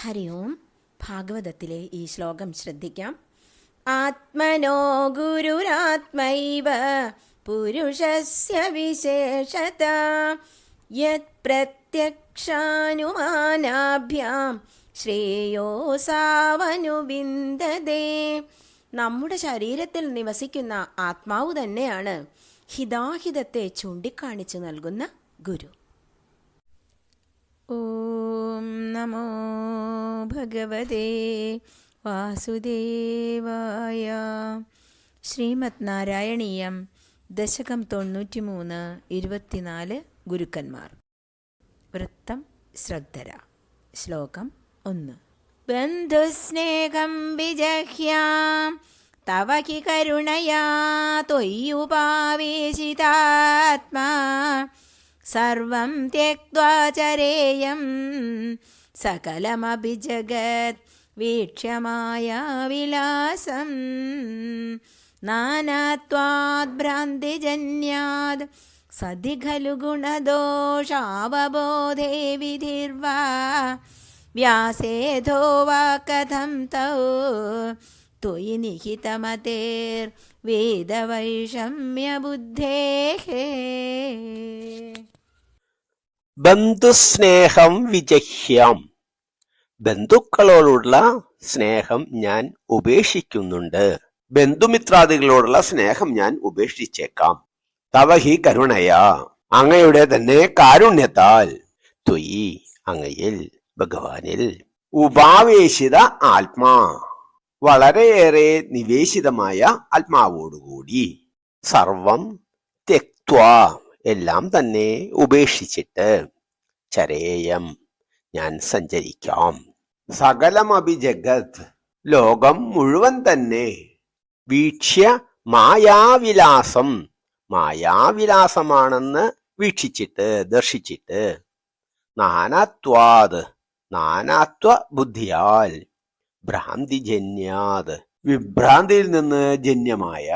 ഹരി ഓം. ഭാഗവതത്തിലെ ഈ ശ്ലോകം ശ്രദ്ധിക്കാം. ആത്മനോ ഗുരുരാത്മൈവ പുരുഷസ്യ വിശേഷത യത് പ്രത്യക്ഷാനുമാനാഭ്യാം ശ്രേയോസാവനുവിന്ദതേ. നമ്മുടെ ശരീരത്തിൽ നിവസിക്കുന്ന ആത്മാവ് തന്നെയാണ് ഹിതാഹിതത്തെ ചൂണ്ടിക്കാണിച്ചു നൽകുന്ന ഗുരു. ഓം നമോ ഭഗവതേ വാസുദേവായ. ശ്രീമദ് നാരായണീയം ദശകം 93 24 ഗുരുക്കന്മാർ. വൃത്തം ശ്രദ്ധര. ശ്ലോകം 1. ബന്ധുസ്നേഹം വിജഹ്യാം തവ ഹി കരുണയാ ത്വയ്യുപാവേശിതാത്മാ സർവം ത്യക്ത്വാ ചരേയം സകലമപി ജഗത് വീക്ഷ്യമായ വിലാസം നാനാത്വാദ് ഭ്രാന്തിജന്യാദ് സതി ഖലു ഗുണദോഷാവബോധേ വിധിർവാ വ്യാസേധോ വാ കഥം തൗ ത്വയി നിഹിതമതേർ വേദവൈഷമ്യബുദ്ധേഃ. ബന്ധുസ്നേഹം വിജഹ്യാം. ബന്ധുക്കളോടുള്ള സ്നേഹം ഞാൻ ഉപേക്ഷിക്കുന്നുണ്ട്. ബന്ധുമിത്രാദികളോടുള്ള സ്നേഹം ഞാൻ ഉപേക്ഷിച്ചേക്കാം. തവ ഹി കരുണയാ, അങ്ങയുടെ തന്നെ കാരുണ്യത്താൽ, ത്വയി അങ്ങയിൽ ഭഗവാനിൽ, ഉപാവേശിത ആത്മാ വളരെയേറെ നിവേശിതമായ ആത്മാവോടുകൂടി, സർവം ത്യക്ത്വാ എല്ലാം തന്നെ ഉപേക്ഷിച്ചിട്ട്, ചരേയം ഞാൻ സഞ്ചരിക്കാം, സകലമപി ജഗത് ലോകം മുഴുവൻ തന്നെ, വീക്ഷ്യ മായാവിലാസം മായാവിലാസമാണെന്ന് വീക്ഷിച്ചിട്ട് ദർശിച്ചിട്ട്, നാനാത്വാത് നാനാത്വ ബുദ്ധിയാൽ, ഭ്രാന്തിജന്യാത് വിഭ്രാന്തിയിൽ നിന്ന് ജന്യമായ,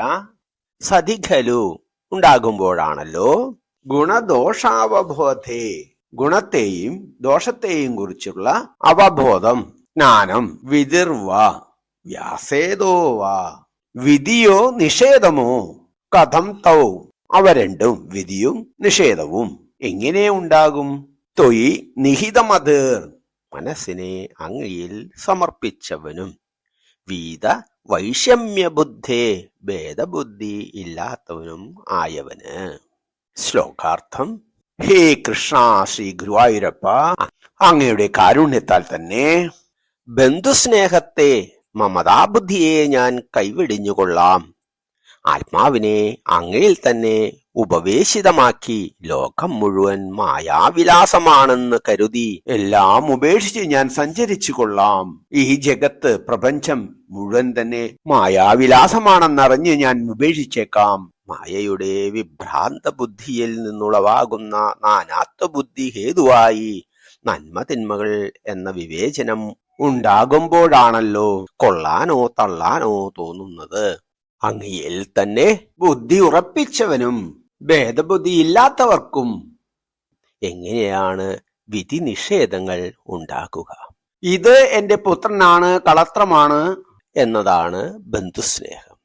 സതിഖലു ഉണ്ടാകുമ്പോഴാണല്ലോ, ഗുണദോഷാവബോധേ ഗുണത്തെയും ദോഷത്തെയും കുറിച്ചുള്ള അവബോധം, ജ്ഞാനം, വിധിർവ വ്യാസേതോ വാ വിധിയോ നിഷേധമോ, കഥം തൗ അവ രണ്ടും വിധിയും നിഷേധവും എങ്ങനെ ഉണ്ടാകും, ത്വയി നിഹിതമതിർ മനസ്സിനെ അങ്ങയിൽ സമർപ്പിച്ചവനും, വീത വൈഷമ്യബുദ്ധേ ഭേദബുദ്ധി ഇല്ലാത്തവനും ആയവന്. ശ്ലോകാർത്ഥം. ഹേ കൃഷ്ണ, ശ്രീ ഗുരുവായൂരപ്പ, അങ്ങയുടെ കാരുണ്യത്താൽ തന്നെ ബന്ധുസ്നേഹത്തെ മമതാബുദ്ധിയെ ഞാൻ കൈവെടിഞ്ഞുകൊള്ളാം. ആത്മാവിനെ അങ്ങയിൽ തന്നെ ഉപവേശിതമാക്കി ലോകം മുഴുവൻ മായാവിലാസമാണെന്ന് കരുതി എല്ലാം ഉപേക്ഷിച്ച് ഞാൻ സഞ്ചരിച്ചു കൊള്ളാം. ഈ ജഗത്ത് പ്രപഞ്ചം മുഴുവൻ തന്നെ മായാവിലാസമാണെന്നറിഞ്ഞ് ഞാൻ ഉപേക്ഷിച്ചേക്കാം. മായയുടെ വിഭ്രാന്ത ബുദ്ധിയിൽ നിന്നുളവാകുന്ന നാനാത്വ ബുദ്ധി ഹേതുവായി നന്മ തിന്മകൾ എന്ന വിവേചനം ഉണ്ടാകുമ്പോഴാണല്ലോ കൊള്ളാനോ തള്ളാനോ തോന്നുന്നത്. അങ്ങയിൽ തന്നെ ബുദ്ധി ഉറപ്പിച്ചവനും ഭേദബുദ്ധി ഇല്ലാത്തവർക്കും എങ്ങനെയാണ് വിധി നിഷേധങ്ങൾ ഉണ്ടാക്കുക? ഇത് എന്റെ പുത്രനാണ്, കളത്രമാണ് എന്നതാണ് ബന്ധുസ്നേഹം.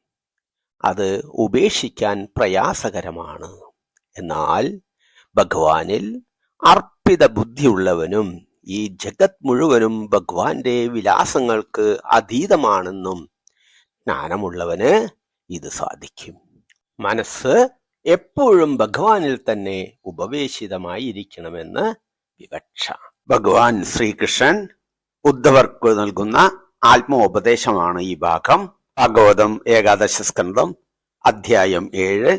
അത് ഉപേക്ഷിക്കാൻ പ്രയാസകരമാണ്. എന്നാൽ ഭഗവാനിൽ അർപ്പിത ബുദ്ധിയുള്ളവനും ഈ ജഗത് മുഴുവനും ഭഗവാന്റെ വിലാസങ്ങൾക്ക് അതീതമാണെന്നും ജ്ഞാനമുള്ളവന് ഇത് സാധിക്കും. മനസ്സ് എപ്പോഴും ഭഗവാനിൽ തന്നെ ഉപവേശിതമായിരിക്കണമെന്ന് വിവക്ഷ. ഭഗവാൻ ശ്രീകൃഷ്ണൻ ഉദ്ധവർക്ക് നൽകുന്ന ആത്മോപദേശമാണ് ഈ ഭാഗം. ഭാഗവതം ഏകാദശ സ്കന്ധം അധ്യായം 7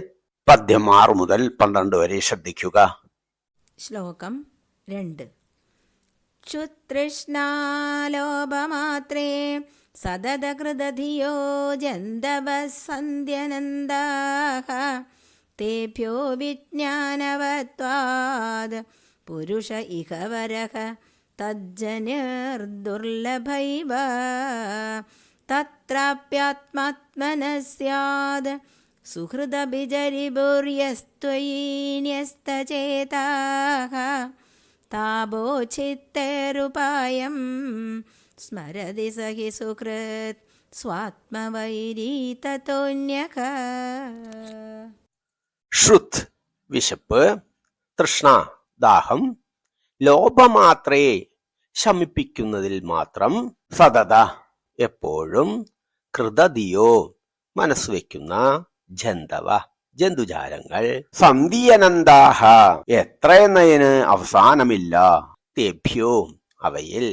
പദ്യം 6 മുതൽ 12 വരെ ശ്രദ്ധിക്കുക. ശ്ലോകം 2. ക്ഷുതൃഷ്ണാലോപമാത്രേ സദതകൃതധിയോ ജന്തവസന്ധ്യനന്ദാഃ തേഭ്യോ വിജ്ഞാനവത്വാദ് പുരുഷ ഇഹ വരഃ തജ്ജനിർദുർലഭൈവ തത്രാപ്യാത്മാത്മനഃ സ്യാദ് സുഹൃദഭിജരിഭുര്യസ്ത്വയീന്യസ്തചേതാഃ താപോച്ഛിത്തേരുപായം സ്മരതി സഹി സുകൃത് സ്വാത്മവൈരീ തതോന്യഃ. ശ്രുത് വിശപ്പ്, തൃഷ്ണ ദാഹം, ലോഭമാത്രേ ശമിപ്പിക്കുന്നതിൽ മാത്രം, സതത എപ്പോഴും, കൃതധിയോ മനസ്സ് വയ്ക്കുന്ന, ജന്തവ ജന്തുജാലങ്ങൾ, സന്ധിയനന്താഹ എത്രയെന്നതിന് അവസാനമില്ല, തേഭ്യോ അവയിൽ,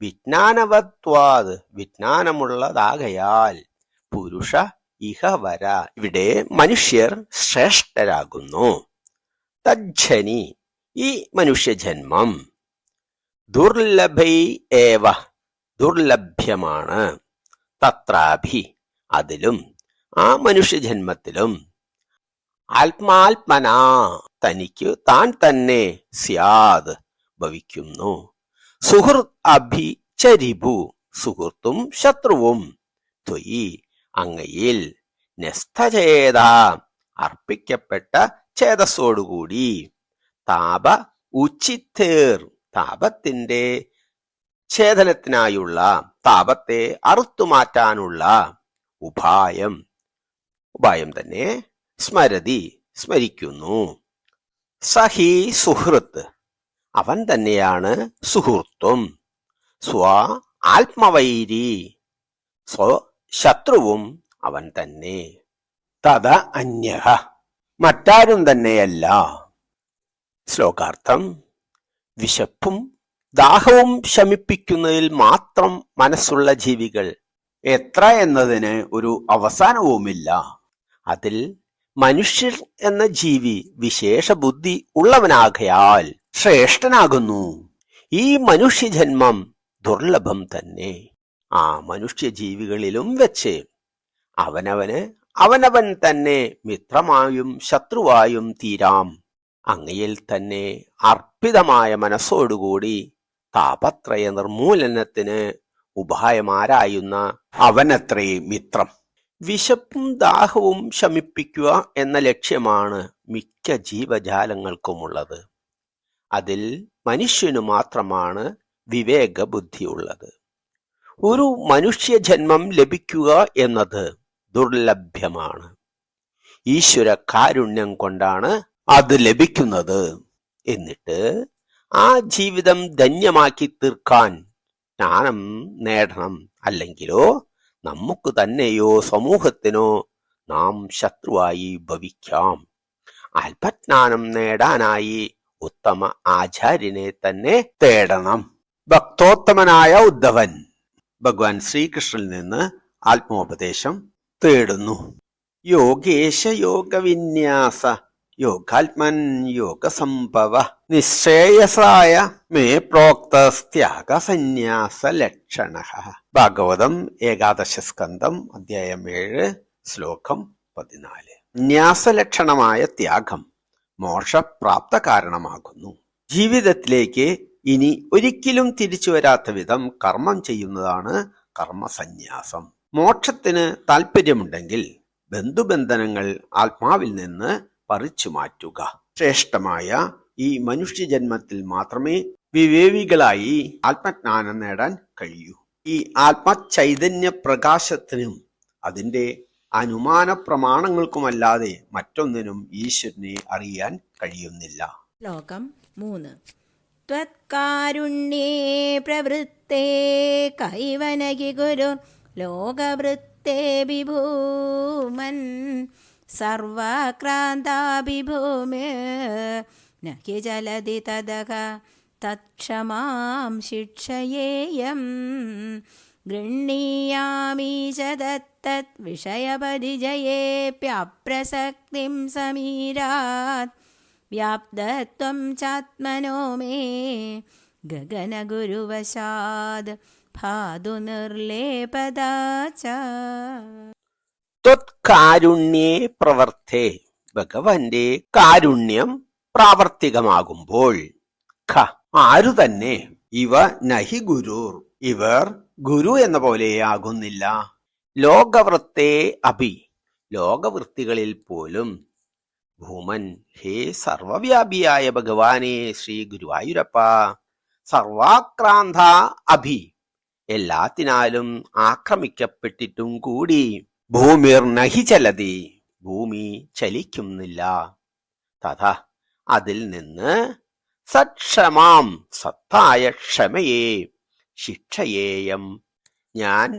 വിജ്ഞാനവത്വാത് വിജ്ഞാനമുള്ളതാകയാൽ, പുരുഷ ഇഹ വര ഇവിടെ മനുഷ്യർ ശ്രേഷ്ഠരാകുന്നു, തജ്ജനി ഈ മനുഷ്യജന്മം, ദുർലഭൈ ഏവ ദുർലഭ്യമാണ്, തത്രാഭി അതിലും ആ മനുഷ്യജന്മത്തിലും, ആത്മാത്മനാ തനിക്കു താൻ തന്നെ, സ്യാദ് ഭവിക്കുന്നു, സുഹൃത് അഭിചരിഭു സുഹൃത്തും ശത്രുവും, ത്വയി അങ്ങയിൽ, ന്യസ്തചേത അർപ്പിക്കപ്പെട്ട ചേതസ്സോടുകൂടി, താപ ഉച്ചിത്തേർ താപത്തിന്റെ ഛേദനത്തിനായുള്ള, താപത്തെ അറുത്തുമാറ്റാനുള്ള ഉപായം തന്നെ സ്മരതി സ്മരിക്കുന്നു, സഹി സുഹൃത്ത് അവൻ തന്നെയാണ് സുഹൃത്തും, സ്വ ആത്മവൈരി ശത്രുവും അവൻ തന്നെ, തത അന്യഃ മറ്റാരും തന്നെയല്ല. ശ്ലോകാർത്ഥം: വിശപ്പും ദാഹവും ശമിപ്പിക്കുന്നതിൽ മാത്രം മനസ്സുള്ള ജീവികൾ എത്ര എന്നതിന് ഒരു അവസാനവുമില്ല. അതിൽ മനുഷ്യർ എന്ന ജീവി വിശേഷ ബുദ്ധി ഉള്ളവനാകയാൽ ശ്രേഷ്ഠനാകുന്നു. ഈ മനുഷ്യജന്മം ദുർലഭം തന്നെ. ആ മനുഷ്യജീവികളിലും വെച്ച് അവനവൻ തന്നെ മിത്രമായും ശത്രുവായും തീരാം. അങ്ങയിൽ തന്നെ അർപ്പിതമായ മനസ്സോടുകൂടി താപത്രയ നിർമൂലനത്തിന് ഉപായമാരായുന്ന അവനത്രേ മിത്രം. വിശപ്പും ദാഹവും ശമിപ്പിക്കുക എന്ന ലക്ഷ്യമാണ് മിക്ക ജീവജാലങ്ങൾക്കുമുള്ളത്. അതിൽ മനുഷ്യനു മാത്രമാണ് വിവേകബുദ്ധിയുള്ളത്. ഒരു മനുഷ്യജന്മം ലഭിക്കുക എന്നത് ദുർലഭ്യമാണ്. ഈശ്വര കാരുണ്യം കൊണ്ടാണ് അത് ലഭിക്കുന്നത്. എന്നിട്ട് ആ ജീവിതം ധന്യമാക്കി തീർക്കാൻ ജ്ഞാനം നേടണം. അല്ലെങ്കിലോ നമുക്ക് തന്നെയോ സമൂഹത്തിനോ നാം ശത്രുവായി ഭവിക്കാം. അല്പജ്ഞാനം നേടാനായി ഉത്തമ ആചാര്യനെ തന്നെ തേടണം. ഭക്തോത്തമനായ ഉദ്ധവൻ ഭഗവാൻ ശ്രീകൃഷ്ണനിൽ നിന്ന് ആത്മോപദേശം തേടുന്നു. യോഗേശ യോഗവിന്യാസ യോഗാത്മൻ യോഗസംഭവ നിശ്രേയസായ മേ പ്രോക്തസ്ത്യാഗ സന്യാസ ലക്ഷണഃ. ഭാഗവതം 11 സ്കന്ധം അധ്യായം 7 ശ്ലോകം 14. ന്യാസലക്ഷണമായ ത്യാഗം മോക്ഷപ്രാപ്ത കാരണമാകുന്നു. ജീവിതത്തിലേക്ക് ഇനി ഒരിക്കലും തിരിച്ചു വരാത്ത വിധം കർമ്മം ചെയ്യുന്നതാണ് കർമ്മസന്യാസം. മോക്ഷത്തിന് താല്പര്യമുണ്ടെങ്കിൽ ബന്ധുബന്ധനങ്ങൾ ആത്മാവിൽ നിന്ന് പറിച്ചു മാറ്റുക. ശ്രേഷ്ഠമായ ഈ മനുഷ്യജന്മത്തിൽ മാത്രമേ വിവേകികളായി ആത്മജ്ഞാനം നേടാൻ കഴിയൂ. ഈ ആത്മചൈതന്യ പ്രകാശത്തിനും അതിന്റെ അനുമാന പ്രമാണങ്ങൾക്കുമല്ലാതെ മറ്റൊന്നിനും ഈശ്വരനെ അറിയാൻ കഴിയുന്നില്ല. ശ്ലോകം 3. ത്വത്കാരുണ്യേ പ്രവൃത്തേ കൈവനകി ഗുരു ലോകവൃത്തേ വിഭൂമൻ സർവാക്രാന്താഭിഭൂമേ നഹി ചലതി തദഃ തത്ക്ഷമാം ശിക്ഷയേയം ഗൃഹ്ണീയാമീശ തത്തത് വിഷയപരിജയേപ്യപ്രസക്തിം സമീരാത് വ്യാപ്തത്വം ചാത്മനോ മേ ഗഗനഗുരുവശാദ് ഭാതു നിർലേപദാ ച. ത്വത്കാരുണ്യേ പ്രവർത്തേ ഭഗവാന്റെ കാരുണ്യം പ്രാവർത്തികമാകുമ്പോൾ ആരു തന്നെ ഇവ നഹി ഗുരുർ ഇവർ ഗുരു എന്ന പോലെയാകുന്നില്ല. ലോകവൃത്തേ അഭി ലോകവൃത്തികളിൽ പോലും ഭൂമൻ ഹേ സർവവ്യാപിയായ ഭഗവാനെ ശ്രീ ഗുരുവായൂരപ്പ സർവാക്രാന്ത അഭി എല്ലാത്തിനാലും ആക്രമിക്കപ്പെട്ടിട്ടും കൂടി ഭൂമിർ നഹി ചലതി, ഭൂമി ചലിക്കുന്നില്ല. തഥാ അതിൽ നിന്ന് സക്ഷമാം, സത്തായ ക്ഷമയെ, ശിക്ഷയേയം ഞാൻ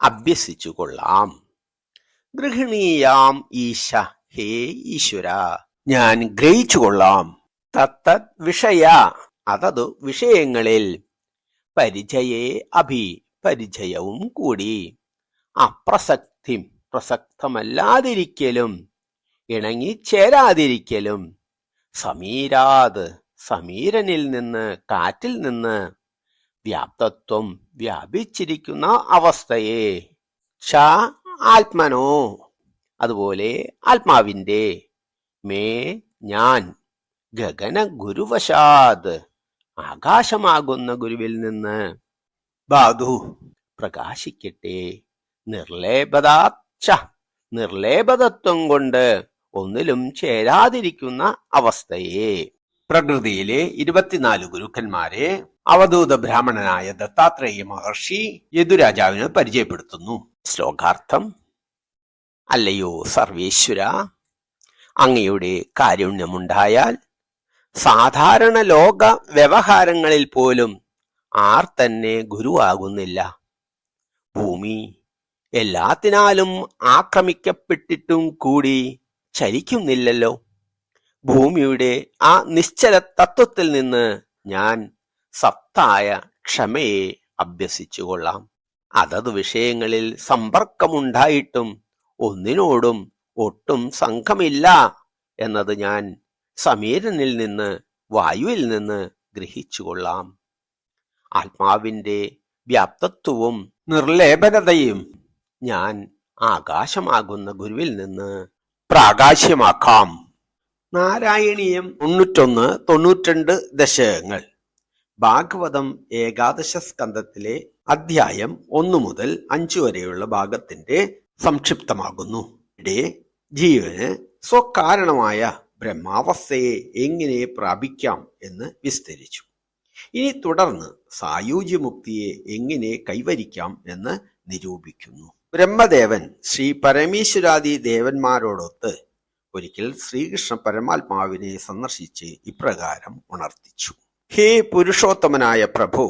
അഭ്യസിച്ചു കൊള്ളാം. ഗൃഹിണീയാം ഈശ, ഹേ ഈശ്വര, ഞാൻ ഗ്രഹിച്ചു കൊള്ളാം. തത്തത് വിഷയ, അതതു വിഷയങ്ങളിൽ, പരിചയേ അഭി, പരിചയവും കൂടി, അപ്രസക്തി, പ്രസക്തമല്ലാതിരിക്കലും ഇണങ്ങിച്ചേരാതിരിക്കലും, സമീരാത്, സമീരനിൽ നിന്ന്, കാറ്റിൽ നിന്ന്, വ്യാപ്തത്വം, വ്യാപിച്ചിരിക്കുന്ന അവസ്ഥയെ, ച ആത്മനോ, അതുപോലെ ആത്മാവിന്റെ, മേ ഞാൻ, ഗഗന ഗുരുവശാത്, ആകാശമാകുന്ന ഗുരുവിൽ നിന്ന്, ബാധു പ്രകാശിക്കട്ടെ, നിർലേപതാച്ച, നിർലേപതത്വം കൊണ്ട് ഒന്നിലും ചേരാതിരിക്കുന്ന അവസ്ഥയെ. പ്രകൃതിയിലെ 24 ഗുരുക്കന്മാരെ അവധൂത ബ്രാഹ്മണനായ ദത്താത്രേയ മഹർഷി യദുരാജാവിന് പരിചയപ്പെടുത്തുന്നു. ശ്ലോകാർത്ഥം: അല്ലയോ സർവേശ്വര, അങ്ങയുടെ കാരുണ്യമുണ്ടായാൽ സാധാരണ ലോക വ്യവഹാരങ്ങളിൽ പോലും ആർ തന്നെ ഗുരുവാകുന്നില്ല. ഭൂമി എല്ലാത്തിനാലും ആക്രമിക്കപ്പെട്ടിട്ടും കൂടി ചലിക്കുന്നില്ലല്ലോ. ഭൂമിയുടെ ആ നിശ്ചല തത്വത്തിൽ നിന്ന് ഞാൻ സത്തായ ക്ഷമയെ അഭ്യസിച്ചുകൊള്ളാം. അതത് വിഷയങ്ങളിൽ സമ്പർക്കമുണ്ടായിട്ടും ഒന്നിനോടും ഒട്ടും സംഘമില്ല എന്നത് ഞാൻ സമീരനിൽ നിന്ന്, വായുവിൽ നിന്ന് ഗ്രഹിച്ചുകൊള്ളാം. ആത്മാവിന്റെ വ്യാപ്തത്വവും നിർലേപനതയും ഞാൻ ആകാശമാകുന്ന ഗുരുവിൽ നിന്ന് പ്രാകാശ്യമാക്കാം. നാരായണീയം 91, 92 ദശകങ്ങൾ. ഭാഗവതം ഏകാദശ സ്കന്ധത്തിലെ അധ്യായം 1 മുതൽ 5 വരെയുള്ള ഭാഗത്തിന്റെ സംക്ഷിപ്തമാകുന്നു. ഇവിടെ ജീവന് സ്വകാരണമായ ബ്രഹ്മാവസ്ഥയെ എങ്ങനെ പ്രാപിക്കാം എന്ന് വിസ്തരിച്ചു. ഇനി തുടർന്ന് സായൂജ്യമുക്തിയെ എങ്ങനെ കൈവരിക്കാം എന്ന് നിരൂപിക്കുന്നു. ബ്രഹ്മദേവൻ ശ്രീ പരമേശ്വരാദി ദേവന്മാരോടൊത്ത് ഒരിക്കൽ ശ്രീകൃഷ്ണ പരമാത്മാവിനെ സന്ദർശിച്ച് ഇപ്രകാരം ഉണർത്തിച്ചു: ഹേ പുരുഷോത്തമനായ പ്രഭു,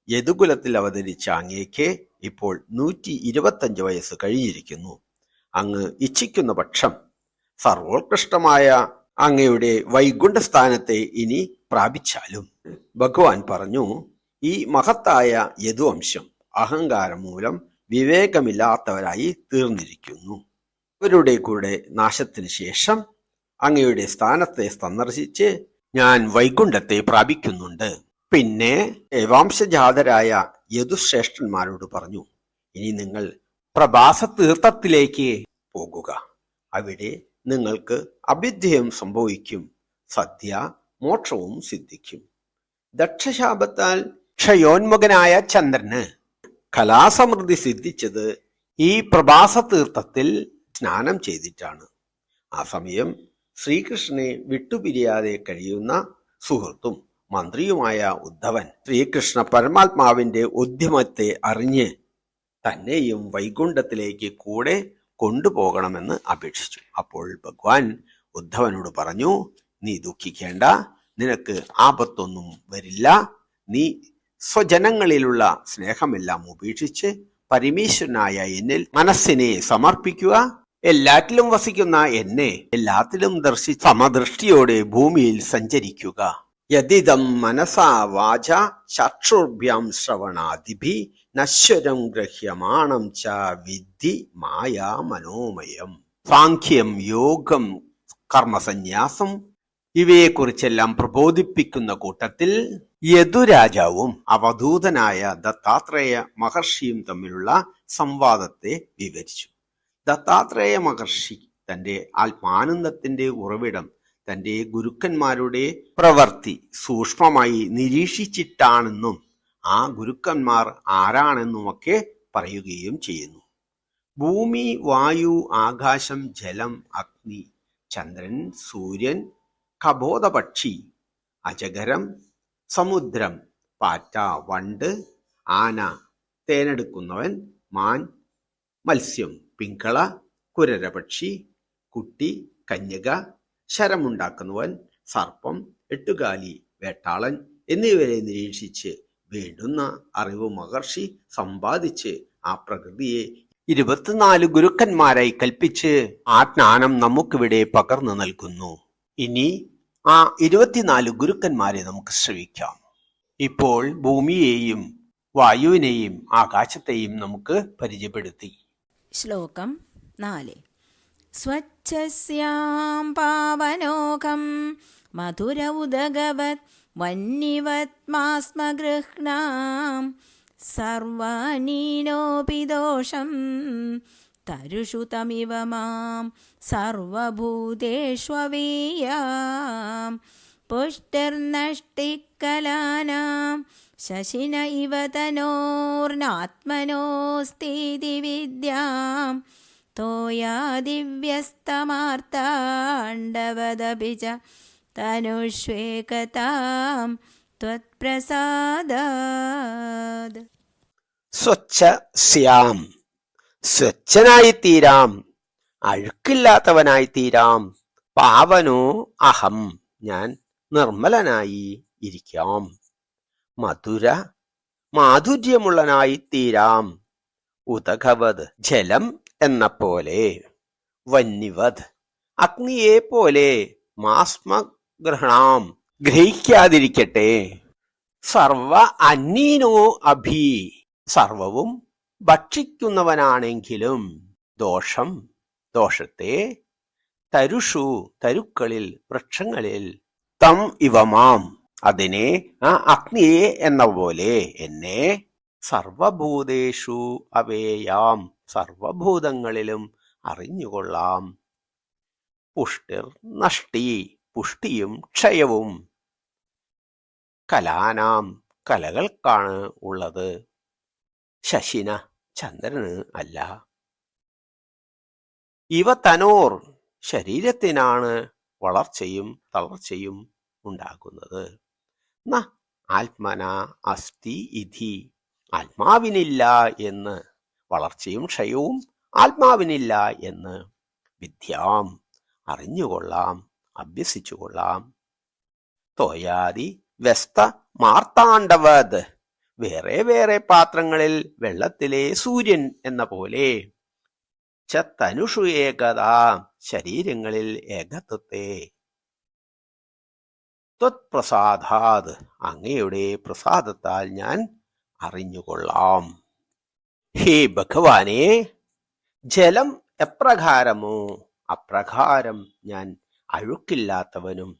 യദുകുലത്തിൽ അവതരിച്ച അങ്ങേക്ക് ഇപ്പോൾ 125 വയസ്സ് കഴിഞ്ഞിരിക്കുന്നു. അങ്ങ് ഇച്ഛിക്കുന്ന പക്ഷം സർവോത്കൃഷ്ടമായ അങ്ങയുടെ വൈകുണ്ഠസ്ഥാനത്തെ ഇനി പ്രാപിച്ചാലും. ഭഗവാൻ പറഞ്ഞു: ഈ മഹത്തായ യദുവംശം അഹങ്കാരം മൂലം വിവേകമില്ലാത്തവരായി തീർന്നിരിക്കുന്നു. അവരുടെ കൂടെ നാശത്തിന് ശേഷം അങ്ങയുടെ സ്ഥാനത്തെ സന്ദർശിച്ച് ഞാൻ വൈകുണ്ഠത്തെ പ്രാപിക്കുന്നുണ്ട്. പിന്നെ ദേവാംശജാതരായ യദുശ്രേഷ്ഠന്മാരോട് പറഞ്ഞു: ഇനി നിങ്ങൾ പ്രഭാസ തീർത്ഥത്തിലേക്ക് പോകുക. അവിടെ നിങ്ങൾക്ക് അഭ്യുദയം സംഭവിക്കും, സദ്യ മോക്ഷവും സിദ്ധിക്കും. ദക്ഷശാപത്താൽ ക്ഷയോന്മുഖനായ ചന്ദ്രന് കലാസമൃദ്ധി സിദ്ധിച്ചത് ഈ പ്രഭാസ തീർത്ഥത്തിൽ സ്നാനം ചെയ്തിട്ടാണ്. ആ സമയം ശ്രീകൃഷ്ണനെ വിട്ടുപിരിയാതെ കഴിയുന്ന സുഹൃത്തും മന്ത്രിയുമായ ഉദ്ധവൻ ശ്രീകൃഷ്ണ പരമാത്മാവിന്റെ ഉദ്യമത്തെ അറിഞ്ഞ് തന്നെയും വൈകുണ്ഠത്തിലേക്ക് കൂടെ കൊണ്ടുപോകണമെന്ന് അപേക്ഷിച്ചു. അപ്പോൾ ഭഗവാൻ ഉദ്ധവനോട് പറഞ്ഞു: നീ ദുഃഖിക്കേണ്ട, നിനക്ക് ആപത്തൊന്നും വരില്ല. നീ സ്വജനങ്ങളിലുള്ള സ്നേഹമെല്ലാം ഉപേക്ഷിച്ച് പരമേശ്വരനായ എന്നിൽ മനസ്സിനെ സമർപ്പിക്കുക. എല്ലാറ്റിലും വസിക്കുന്ന എന്നെ എല്ലാത്തിലും ദർശിച്ച് സമദൃഷ്ടിയോടെ ഭൂമിയിൽ സഞ്ചരിക്കുക. യദിദം മനസാ വാച ചക്ഷുർഭ്യാം ശ്രവണാദിഭി നശ്വരം ഗ്രഹ്യമാണം ച വിദ്ധി മായാ മനോമയം. സാഖ്യം, യോഗം, കർമ്മസന്യാസം ഇവയെക്കുറിച്ചെല്ലാം പ്രബോധിപ്പിക്കുന്ന കൂട്ടത്തിൽ യദുരാജാവും അവധൂതനായ ദത്താത്രേയ മഹർഷിയും തമ്മിലുള്ള സംവാദത്തെ വിവരിച്ചു. ദത്താത്രേയ മഹർഷി തന്റെ ആത്മാനന്ദത്തിന്റെ ഉറവിടം തന്റെ ഗുരുക്കന്മാരുടെ പ്രവൃത്തി സൂക്ഷ്മമായി നിരീക്ഷിച്ചിട്ടാണെന്നും ആ ഗുരുക്കന്മാർ ആരാണെന്നുമൊക്കെ പറയുകയും ചെയ്യുന്നു. ഭൂമി, വായു, ആകാശം, ജലം, അഗ്നി, ചന്ദ്രൻ, സൂര്യൻ, കബോധപക്ഷി, അജഗരം, സമുദ്രം, പാറ്റ, വണ്ട്, ആന, തേനെടുക്കുന്നവൻ മാൻ, മത്സ്യം പിങ്കള, കുരരപക്ഷി, കുട്ടി കന്യക, ശരമുണ്ടാക്കുന്നവൻ സർപ്പം, എട്ടുകാലി വേട്ടാളൻ എന്നിവരെ നിരീക്ഷിച്ച് വേണ്ടുന്ന അറിവ് മഹർഷി സമ്പാദിച്ച് ആ പ്രകൃതിയെ 24 ഗുരുക്കന്മാരായി കൽപ്പിച്ച് ആ ജ്ഞാനം നമുക്കിവിടെ പകർന്നു നൽകുന്നു. ഇനി ആ 24 ഗുരുക്കന്മാരെ നമുക്ക് ശ്രവിക്കാം. ഇപ്പോൾ ഭൂമിയെയും വായുവിനെയും ആകാശത്തെയും നമുക്ക് പരിചയപ്പെടുത്തി. ശ്ലോകം 4. സ്വച്ഛസ്യാം പാവനോകം മധുര ഉദഗവത് വന്യവത്മാസ്മ ഗൃഹ്ണാം സർവാനീനോപി ദോഷം തരുഷു തമിവ മാം സർവഭൂതേഷ്വവേയാം പുഷ്ടിർനഷ്ടിക്കലാനാം ശശിന ഇവ തനോർനാത്മനോസ്തീതി വിദ്യാം തോയാദിവ്യസ്തമാർത്താണ്ഡവദപി ച തനുഷ്വേകതാം ത്വത്പ്രസാദാത്. സ്വച്ഛസ്യാം, സ്വച്ഛനായിത്തീരാം, അഴുക്കില്ലാത്തവനായിത്തീരാം. പാവനോ അഹം, ഞാൻ നിർമ്മലനായി ഇരിക്കാം. മധുര, മാധുര്യമുള്ളനായിത്തീരാം. ഉദകവത്, ജലം എന്ന പോലെ. വന്യവത്, അഗ്നിയെ പോലെ. മാസ്മഗൃഹണാം, ഗ്രഹിക്കാതിരിക്കട്ടെ. സർവ അന്നീനോ അഭി, സർവവും ഭക്ഷിക്കുന്നവനാണെങ്കിലും. ദോഷം, ദോഷത്തെ. തരുഷു, തരുക്കളിൽ, വൃക്ഷങ്ങളിൽ. തം ഇവമാം, അതിനെ, ആ അഗ്നിയെ എന്ന പോലെ എന്നെ. സർവഭൂതേഷു അവേയാം, സർവഭൂതങ്ങളിലും അറിഞ്ഞുകൊള്ളാം. പുഷ്ടിർ നഷ്ടി, പുഷ്ടിയും ക്ഷയവും. കലാനാം, കലകൾക്കാണ് ഉള്ളത്. ശശിന, ചന്ദ്രന് അല്ല. ഇവ തനോർ, ശരീരത്തിനാണ് വളർച്ചയും തളർച്ചയും ഉണ്ടാകുന്നത്. ന ആത്മന അസ്തി ഇതി, ആത്മാവിനില്ല എന്ന്. വളർച്ചയും ക്ഷയവും ആത്മാവിനില്ല എന്ന്. വിദ്യാം, അറിഞ്ഞുകൊള്ളാം, അഭ്യസിച്ചുകൊള്ളാം. തോയാദി വ്യസ്ത മാർത്താണ്ഡവത്, വേറെ വേറെ പാത്രങ്ങളിൽ വെള്ളത്തിലെ സൂര്യൻ എന്ന പോലെ. ച തനുഷു ഏകത, ശരീരങ്ങളിൽ ഏകത്വത്തെ. ത്വത്പ്രസാദാത്, അങ്ങയുടെ പ്രസാദത്താൽ ഞാൻ അറിഞ്ഞുകൊള്ളാം. ഹേ ഭഗവാനെ, ജലം എപ്രകാരമോ അപ്രകാരം ഞാൻ അഴുക്കില്ലാത്തവനും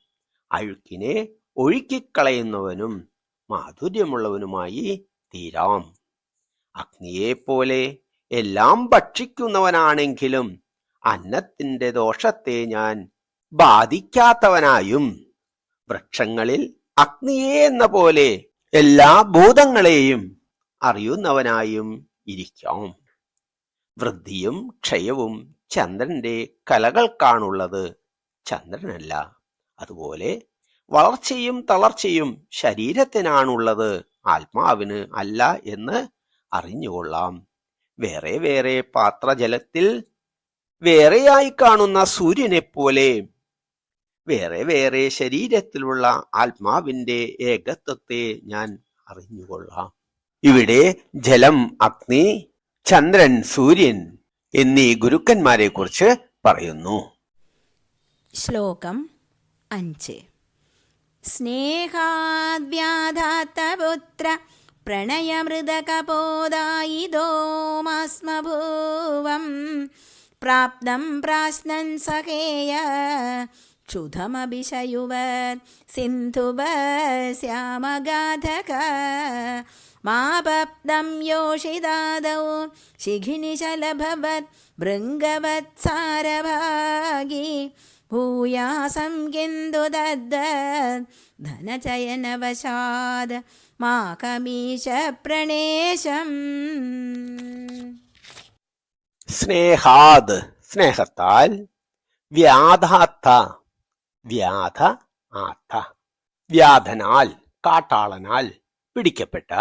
അഴുക്കിനെ ഒഴുക്കിക്കളയുന്നവനും മാധുര്യമുള്ളവനുമായി തീരാം. അഗ്നിയെപ്പോലെ എല്ലാം ഭക്ഷിക്കുന്നവനാണെങ്കിലും അന്നത്തിന്റെ ദോഷത്തെ ഞാൻ ബാധിക്കാത്തവനായും, വൃക്ഷങ്ങളിൽ അഗ്നിയെ എന്ന പോലെ എല്ലാ ഭൂതങ്ങളെയും അറിയുന്നവനായും ഇരിക്കാം. വൃദ്ധിയും ക്ഷയവും ചന്ദ്രന്റെ കലകൾക്കാണുള്ളത്, ചന്ദ്രനല്ല. അതുപോലെ വളർച്ചയും തളർച്ചയും ശരീരത്തിനാണുള്ളത്, ആത്മാവിന് അല്ല എന്ന് അറിഞ്ഞുകൊള്ളാം. വേറെ വേറെ പാത്രജലത്തിൽ വേറെയായി കാണുന്ന സൂര്യനെപ്പോലെ വേറെ വേറെ ശരീരത്തിലുള്ള ആത്മാവിന്റെ ഏകത്വത്തെ ഞാൻ അറിഞ്ഞുകൊള്ളാം. ഇവിടെ ജലം, അഗ്നി, ചന്ദ്രൻ, സൂര്യൻ എന്നീ ഗുരുക്കന്മാരെ കുറിച്ച് പറയുന്നു. ശ്ലോകം 5. സ്നേഹാദ്വ്യാധാത്തപുത്ര പ്രണയമൃതകപോദായിദോ മാസ്മഭൂവം പ്രാപ്തം പ്രാശ്നൻ സഖേയ ക്ഷുധമഭിശയുവത് സിന്ധുവശ്യാമഗാധക മാപപ്തം യോഷിതാദൗ ശിഖിനിശലഭവത് ഭൃംഗവത്സാരഭാഗി ഭൂയാസം കിന്തു തദ്ദത് ധനചയനവശാദ് മാകമീശ പ്രണേശം. സ്നേഹാത്, സ്നേഹത്താൽ. വ്യാധാത്ത, വ്യാധ ആത്ത, വ്യാധനാൽ, കാട്ടാളനാൽ പിടിക്കപ്പെട്ട.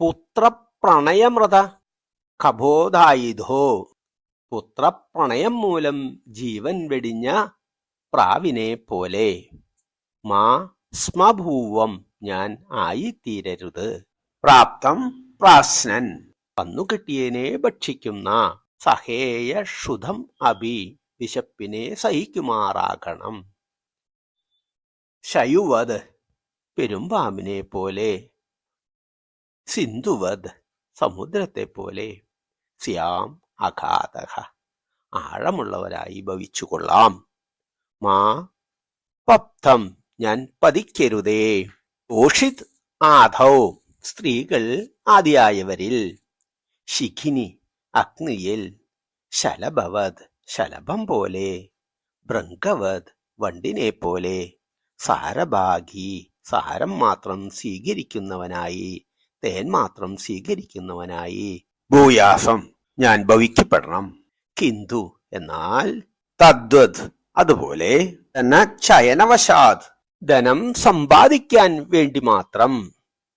പുത്ര പ്രണയമൃത കബോധായിധോ. പുത്രപ്രണയം മൂലം ജീവൻ വെടിഞ്ഞ പ്രാവിനെ പോലെ. മാ സ്മഭൂവം ഞാൻ ആയിത്തീരരുത്. പ്രാപ്തം പ്രാശ്നൻ വന്നുകിട്ടിയതിനെ ഭക്ഷിക്കുന്ന. സഹേയ ക്ഷുധം അഭി വിശപ്പിനെ സഹിക്കുമാറാകണം. ശയുവത് പെരുമ്പാമ്പിനെ പോലെ. സിന്ധുവത് സമുദ്രത്തെ പോലെ. സ്യാം അഗാധഃ ആഴമുള്ളവരായി ഭവിച്ചുകൊള്ളാം. മാ പപ്തം ഞാൻ പതിക്കരുതേ. ഓഷിത് ആധൗ സ്ത്രീകൾ ആദിയായവരിൽ. ശിഖിനി അഗ്നിയിൽ. ശലഭവത് ശലഭം പോലെ. ഭൃംഗവത് വണ്ടിനെ പോലെ. സാരഭാഗി സാരം മാത്രം സ്വീകരിക്കുന്നവനായി, തേൻ മാത്രം സ്വീകരിക്കുന്നവനായി. ഭൂയാസം ഞാൻ ഭവിക്കപ്പെടണം. കിന്തു എന്നാൽ. തദ്വത് അതുപോലെ. ചയനവശാത് ധനം സമ്പാദിക്കാൻ വേണ്ടി മാത്രം.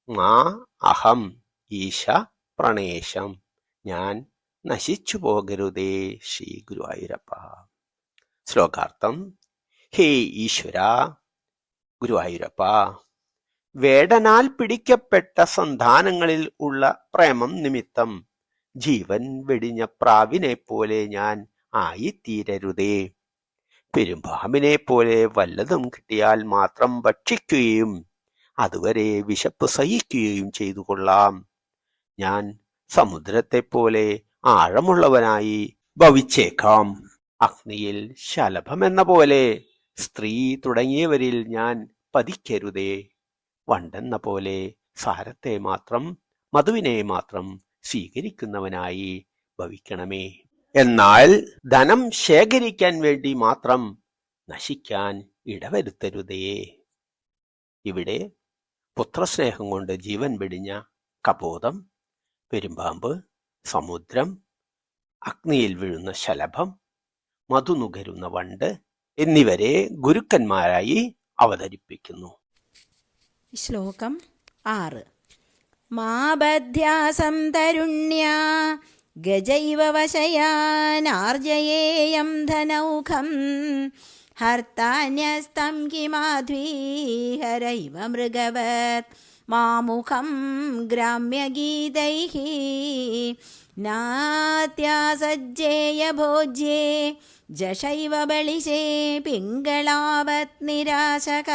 മാ അഹം ഈശ പ്രണേശം ഞാൻ നശിച്ചു പോകരുതേ. ശ്രീ ഗുരുവായൂരപ്പ. ശ്ലോകാർത്ഥം. ഹേ ഈശ്വര ഗുരുവായൂരപ്പ, വേടനാൽ പിടിക്കപ്പെട്ട സന്താനങ്ങളിൽ ഉള്ള പ്രേമം നിമിത്തം ജീവൻ വെടിഞ്ഞ പ്രാവിനെ പോലെ ഞാൻ ആയിത്തീരരുതേ. പെരുമ്പാമ്പിനെ പോലെ വല്ലതും കിട്ടിയാൽ മാത്രം ഭക്ഷിക്കുകയും അതുവരെ വിശപ്പ് സഹിക്കുകയും ചെയ്തു കൊള്ളാം. ഞാൻ സമുദ്രത്തെപ്പോലെ ആഴമുള്ളവനായി ഭവിച്ചേക്കാം. അഗ്നിയിൽ ശലഭമെന്ന പോലെ സ്ത്രീ തുടങ്ങിയവരിൽ ഞാൻ പതിക്കരുതേ. വണ്ടെന്ന പോലെ സാരത്തെ മാത്രം, മധുവിനെ മാത്രം സ്വീകരിക്കുന്നവനായി ഭവിക്കണമേ. എന്നാൽ ധനം ശേഖരിക്കാൻ വേണ്ടി മാത്രം നശിക്കാൻ ഇടവരുത്തരുതേ. ഇവിടെ പുത്രസ്നേഹം കൊണ്ട് ജീവൻ വെടിഞ്ഞ കപോതം, പെരുമ്പാമ്പ്, സമുദ്രം, അഗ്നിയിൽ വീഴുന്ന ശലഭം, മധുനുകരുന്ന വണ്ട് എന്നിവരെ ഗുരുക്കന്മാരായി അവതരിപ്പിക്കുന്നു. ശ്ലോകം 6. മാബധ്യാസം തരുണ്യാ ഗജൈവ വശയാനാർജയേയം ധനൗഘം ഹർത്താന്യസ്തം കിമാധ്വീഹരൈവ മൃഗവത് മാമുഖം ഗ്രാമ്യഗീതൈഃ നാത്യാസജ്ജേയ ഭോജ്യേ ജശൈവ ബളിശേ പിംഗളാവത് നിരാശക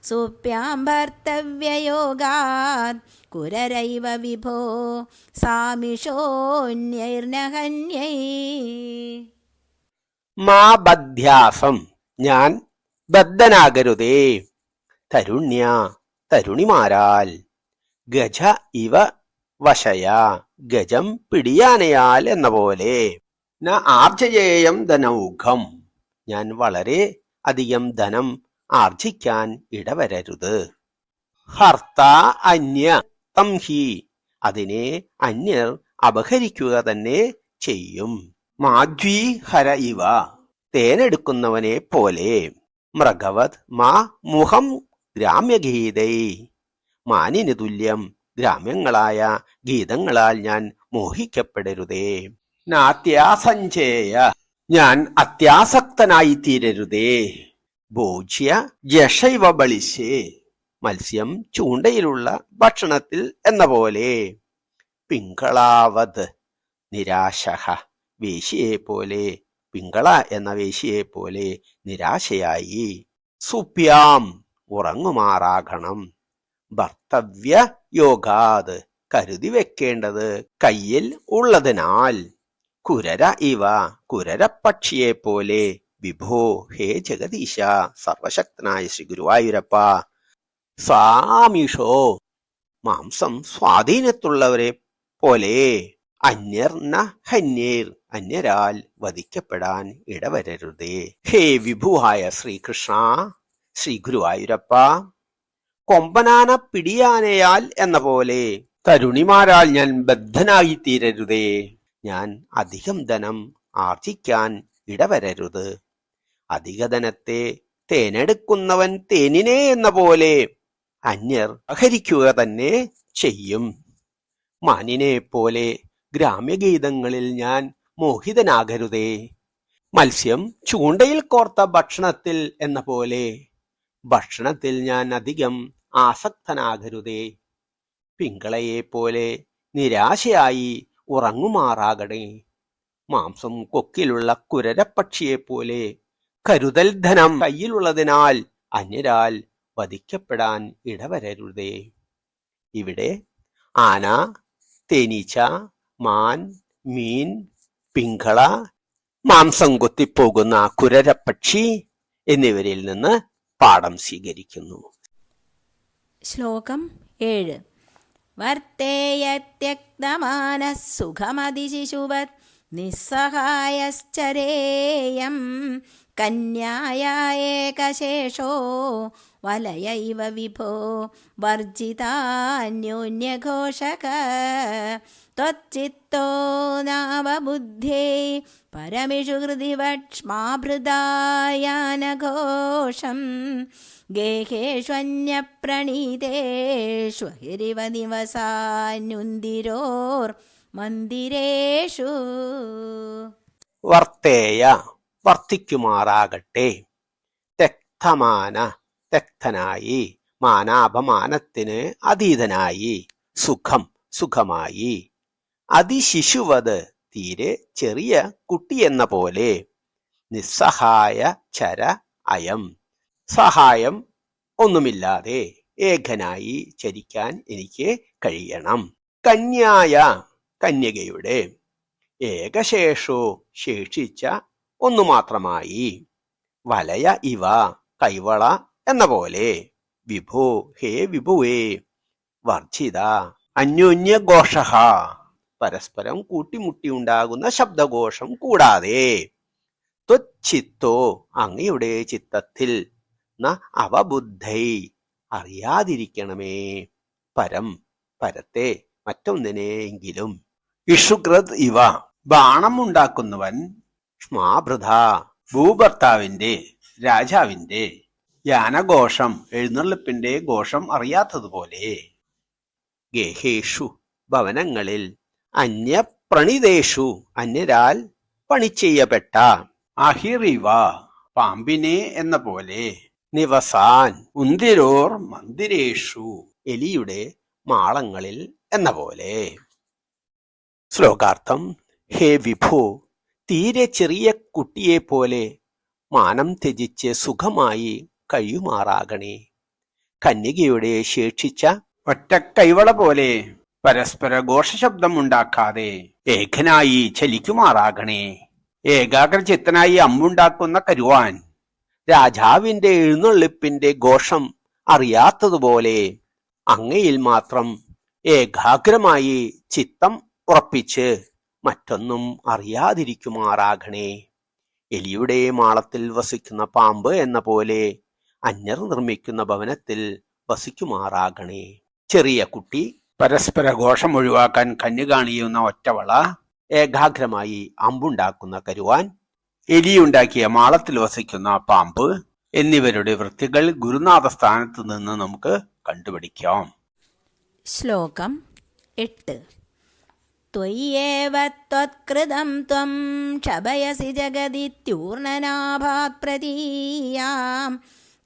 സുപ്യാം ഭർത്തവ്യയോഗാത് കുരരൈവ വിഭോ സാമിഷോന്യൈർനഹന്യൈ. മാ ബധ്യാസം ഞാൻ ബദ്ധനാകരുതേ. തരുണ്യ തരുണിമാരാൽ. ഗജ ഇവ വശയ ഗജം പിടിയാനയാൽ എന്ന പോലെ. ന ആർജയേയം ധനൗഘം ഞാൻ വളരെ അധികം ധനം ആർജിക്കാൻ ഇടവരരുത്. ഹർത്ത അന്യ തം ഹി അതിനെ അന്യർ അപഹരിക്കുക തന്നെ ചെയ്യും. മാധ്വീ ഹര ഇവ തേനെടുക്കുന്നവനെ പോലെ. മൃഗവത് മാ മുഖം ഗ്രാമ്യഗീതൈ മാനിന് തുല്യം ഗ്രാമ്യങ്ങളായ ഗീതങ്ങളാൽ ഞാൻ മോഹിക്കപ്പെടരുതേ. നാത്യാസഞ്ചേയ ഞാൻ അത്യാസക്തനായി തീരരുതേ. ഭോജ്യ ജഷൈവ ബളിശേ മത്സ്യം ചൂണ്ടയിലുള്ള ഭക്ഷണത്തിൽ എന്ന പോലെ. പിങ്കളാവത് നിരാശഃ വേശ്യയെ പോലെ. പിങ്കള എന്ന വേശ്യയെ പോലെ നിരാശയായി. സുപ്യാം ഉറങ്ങുമാറാകണം. ഭർത്തവ്യ യോഗാത് കരുതി വെക്കേണ്ടത് കയ്യിൽ ഉള്ളതിനാൽ. കുരര ഇവ കുരരപ്പക്ഷിയെ പോലെ. വിഭോ ഹേ ജഗദീശ സർവശക്തനായ ശ്രീ ഗുരുവായൂരപ്പ. സാമിഷോ മാംസം സ്വാധീനത്തുള്ളവരെ പോലെ. അന്യർ ന ഹന്യേർ അന്യരാൽ വധിക്കപ്പെടാൻ ഇടവരരുതേ. ഹേ വിഭുവായ ശ്രീകൃഷ്ണ ശ്രീ ഗുരുവായൂരപ്പ, കൊമ്പനാന പിടിയാനയാൽ എന്ന പോലെ തരുണിമാരാൽ ഞാൻ ബദ്ധനായി തീരരുതേ. ഞാൻ അധികം ധനം ആർജിക്കാൻ ഇടവരരുത്. അധിക ധനത്തെ തേനെടുക്കുന്നവൻ തേനിനെ എന്ന പോലെ അന്യർ അഹരിക്കുക തന്നെ ചെയ്യും. മാനിനെ പോലെ ഗ്രാമ്യഗീതങ്ങളിൽ ഞാൻ മോഹിതനാകരുതേ. മത്സ്യം ചൂണ്ടയിൽ കോർത്ത ഭക്ഷണത്തിൽ എന്ന പോലെ ഭക്ഷണത്തിൽ ഞാൻ അധികം ആസക്തനാകരുതേ. പിങ്കളയെ പോലെ നിരാശയായി ഉറങ്ങുമാറാകണേ. മാംസം കൊക്കിലുള്ള കുരരപ്പക്ഷിയെപ്പോലെ കരുതൽ ധനം കയ്യിലുള്ളതിനാൽ അന്യരാൽ വധിക്കപ്പെടാൻ ഇടവരരുതേ. ഇവിടെ ആന, തേനീച്ച, മാൻ, മീൻ, പിങ്കള, മാംസം കൊത്തിപ്പോകുന്ന കുരരപ്പക്ഷി എന്നിവരിൽ നിന്ന് പാഠം സ്വീകരിക്കുന്നു. ശ്ലോകം 7. വർത്തേയത്യക്തമാനഃ സുഖമതിശിശുവത് നിസ്സഹായശ്ചരേയം കന്യായ ഏകശേഷോ വലയൈവ വിഭോ വർജിതാന്യോന്യഘോഷക ത്വച്ചിത്തോ നാവബുദ്ധ്യൈ പരമിഷു ഹൃദി വക്ഷ്മാഭൃതായാനഘോഷം ഗേഹേഷ്വന്യപ്രണീതേഷു ഹിരിവ നിവസാന്യുന്തിരോർ മന്ദിരേഷു. വർത്തേയ വർത്തിക്കുമാറാകട്ടെ. തെക്തമാന തെക്തനായി, മാനാപമാനത്തിന് അതീതനായി, സുഖം സുഖമായി, അതിശിശുവത് തീരെ ചെറിയ കുട്ടിയെന്ന പോലെ, നിസ്സഹായ ചര അയം സഹായം ഒന്നുമില്ലാതെ ഏകനായി ചരിക്കാൻ എനിക്ക് കഴിയണം. കന്യായ കന്യകയുടെ, ഏകശേഷോ ശേഷിച്ച ഒന്നു മാത്രമായി, വലയ ഇവ കൈവള എന്ന പോലെ, വിഭോ ഹേ വിഭുവേ, വർജിത അന്യോന്യഘോഷ പരസ്പരം കൂട്ടിമുട്ടിയുണ്ടാകുന്ന ശബ്ദഘോഷം കൂടാതെ, ത്വച്ചിത്തോ അങ്ങയുടെ ചിത്തത്തിൽ, ന അവബുദ്ധൈ അറിയാതിരിക്കണമേ, പരം പരത്തെ മറ്റൊന്നിനെങ്കിലും, ഇഷുകൃത് ഇവ ബാണമുണ്ടാക്കുന്നവൻ, ക്ഷ്മാഭൃത ഭൂഭർത്താവിന്റെ രാജാവിന്റെ യാനഘോഷം എഴുന്നള്ളിപ്പിന്റെ ഘോഷം അറിയാത്തതുപോലെ, ഗേഹേഷു ഭവനങ്ങളിൽ, അന്യപ്രണിതേഷു അന്യരാൽ പണിചെയ്യപ്പെട്ട, അഹിറിവ പാമ്പിനെ എന്ന പോലെ, നിവസാൻ ഉന്തിരോർ മന്ദിരേഷു എലിയുടെ മാളങ്ങളിൽ എന്ന പോലെ. ശ്ലോകാർത്ഥം. ഹേ വിഭോ, തീരെ ചെറിയ കുട്ടിയെ പോലെ മാനം ത്യജിച്ച് സുഖമായി കഴിയുമാറാകണേ. കന്യകയുടെ ശേഷിച്ച ഒറ്റ കൈവള പോലെ പരസ്പര ഘോഷശബ്ദം ഉണ്ടാക്കാതെ ഏകനായി ചലിക്കുമാറാകണേ. ഏകാഗ്രചിത്തനായി അമ്പുണ്ടാക്കുന്ന കരുവാൻ രാജാവിന്റെ എഴുന്നള്ളിപ്പിന്റെ ഘോഷം അറിയാത്തതുപോലെ അങ്ങയിൽ മാത്രം ഏകാഗ്രമായി ചിത്തം ഉറപ്പിച്ച് മറ്റൊന്നും അറിയാതിരിക്കുമാറാകണേ. എലിയുടെ മാളത്തിൽ വസിക്കുന്ന പാമ്പ് എന്ന പോലെ അന്യർ നിർമ്മിക്കുന്ന ഭവനത്തിൽ വസിക്കുമാറാകണേ. ചെറിയ കുട്ടി, പരസ്പര ഘോഷം ഒഴിവാക്കാൻ കന്യകാണിയുന്ന ഒറ്റവള, ഏകാഗ്രമായി അമ്പുണ്ടാക്കുന്ന കരുവാൻ, എലിയുണ്ടാക്കിയ മാളത്തിൽ വസിക്കുന്ന പാമ്പ് എന്നിവരുടെ വൃത്തികൾ ഗുരുനാഥ സ്ഥാനത്ത് നിന്ന് നമുക്ക് കണ്ടുപിടിക്കാം. ശ്ലോകം 8. ത്വയ്യേവ ത്വത്കൃതം ത്വം ക്ഷപയസി ജഗദിത്യൂർണനാഭാത് പ്രതീയാം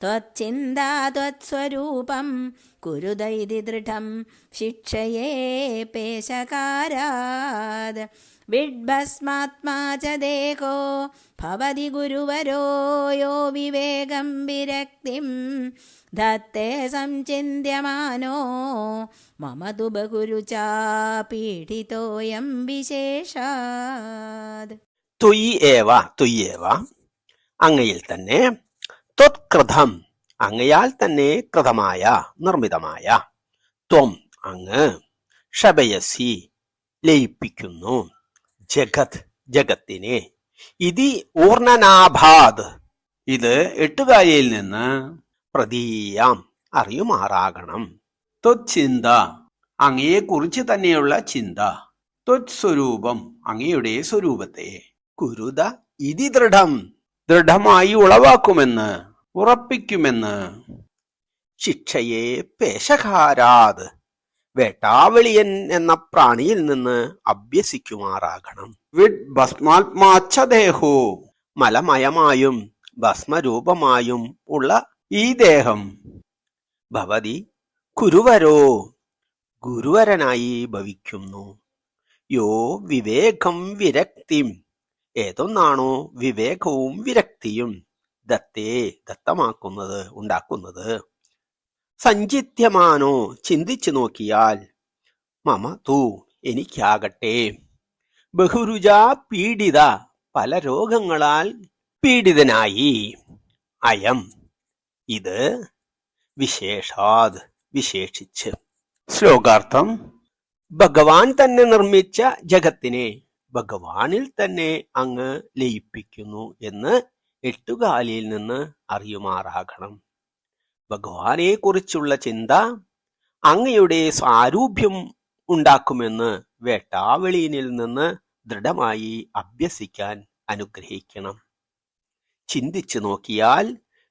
ത്വച്ഛിന്താ ത്വത്സ്വരൂപം കുരുദൈതി ദൃഢം ശിക്ഷയേ പേശകാരാത് വിഡ്ഭസ്മാത്മാ ച ദേഹോ ഭവതി ഗുരുവരോ യോ വിവേകം വിരക്തിം ധത്തെ സംചിന്യമാനോ മമ തു ബഹുരുചാ പീഡിതോയം വിശേഷാത്. തുയ്യേവ അങ്ങയിൽ തന്നെ, ത്വത്കൃതം അങ്ങയാൽ തന്നെ കൃതമായ നിർമ്മിതമായ, ത്വം അങ്ങ്, ക്ഷപയസി ലയിപ്പിക്കുന്നു, ജഗത് ജഗത്തിനെ, ഇതി ഊർണനാഭാത് ഇത് എട്ടുകാലിയിൽ നിന്ന്, പ്രതീയാം അറിയുമാറാകണം, ത്വച്ഛിന്ത അങ്ങയെക്കുറിച്ച് തന്നെയുള്ള ചിന്ത, ത്വത്സ്വരൂപം അങ്ങയുടെ സ്വരൂപത്തെ, കുരുത ഇതി ദൃഢം ദൃഢമായി ഉളവാക്കുമെന്ന് ഉറപ്പിക്കുമെന്ന്, ശിക്ഷയെ പേശകാരാത് വേട്ടാവെളിയൻ എന്ന പ്രാണിയിൽ നിന്ന് അഭ്യസിക്കുമാറാകണം. വിഡ് ഭസ്മാത്മാച്ഛദേഹോ, മലമയമായും ഭസ്മരൂപമായും ഉള്ള ഈ ദേഹം ഭവതി കുരുവരോ, ഗുരുവരനായി ഭവിക്കുന്നു. യോ വിവേകം വിരക്തിം, ഏതൊന്നാണോ വിവേകവും വിരക്തിയും ദത്തേ ദത്തമാക്കുന്നത് ഉണ്ടാക്കുന്നത്, സഞ്ചിത്യമാനോ ചിന്തിച്ചു നോക്കിയാൽ, മമ തു എനിക്കാകട്ടെ, ബഹുരുജാ പീഡിത പല രോഗങ്ങളാൽ പീഡിതനായി, അയം ഇത്, വിശേഷാത് വിശേഷിച്ച്. ശ്ലോകാർത്ഥം: ഭഗവാൻ തന്നെ നിർമ്മിച്ച ജഗത്തിനെ ഭഗവാനിൽ തന്നെ അങ്ങ് ലയിപ്പിക്കുന്നു എന്ന് എട്ടുകാലിയിൽ നിന്ന് അറിയുമാറാകണം. ഭഗവാനെ കുറിച്ചുള്ള ചിന്ത അങ്ങയുടെ സാരൂപ്യം ഉണ്ടാക്കുമെന്ന് വേട്ടാവെളിയനിൽ നിന്ന് ദൃഢമായി അഭ്യസിക്കാൻ അനുഗ്രഹിക്കണം. ചിന്തിച്ചു നോക്കിയാൽ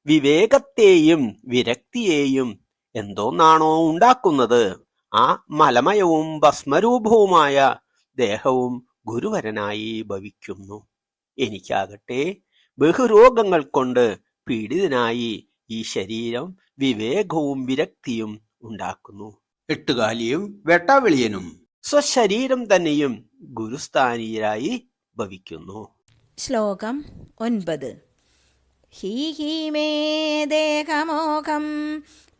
വിവേകത്തെയും വിരക്തിയെയും എന്തോന്നാണോ ഉണ്ടാക്കുന്നത്, ആ മലമയവും ഭസ്മരൂപവുമായ ദേഹവും ഗുരുവരനായി ഭവിക്കുന്നു. എനിക്കാകട്ടെ ബഹുരോഗങ്ങൾ കൊണ്ട് പീഡിതനായി ഈ ശരീരം വിവേകവും വിരക്തിയും ഉണ്ടാക്കുന്നു. എട്ടുകാലിയും വേട്ടാവെളിയനും സ്വശരീരം തന്നെയും ഗുരുസ്ഥാനീയരായി ഭവിക്കുന്നു. ശ്ലോകം 9. ഹി ഹി മേ ദേഹമോഹം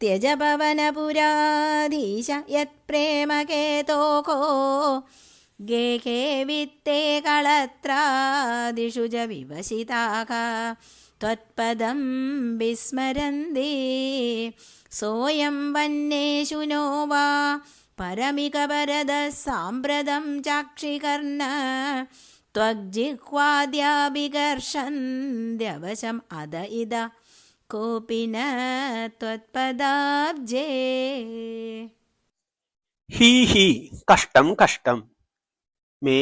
ത്യജ പവനപുരാധീശ യത് പ്രേമകേതോകോ ഗേഹേ വിത്തേ കളത്രാദിഷു ച വിവശിതാഃ ത്വത്പദം വിസ്മരന്തി സോയം വന്യേഷു നോ വാ പരമിക പരദ സാമ്പ്രതം ചാക്ഷികർണ ത്വഗ്ജിഹ്വാദ്യാഭികർഷന്ത്യവശം അദ ഇദ കോപിന ത്വത്പദാബ്ജേ. ഹി ഹി കഷ്ടം കഷ്ടം, മേ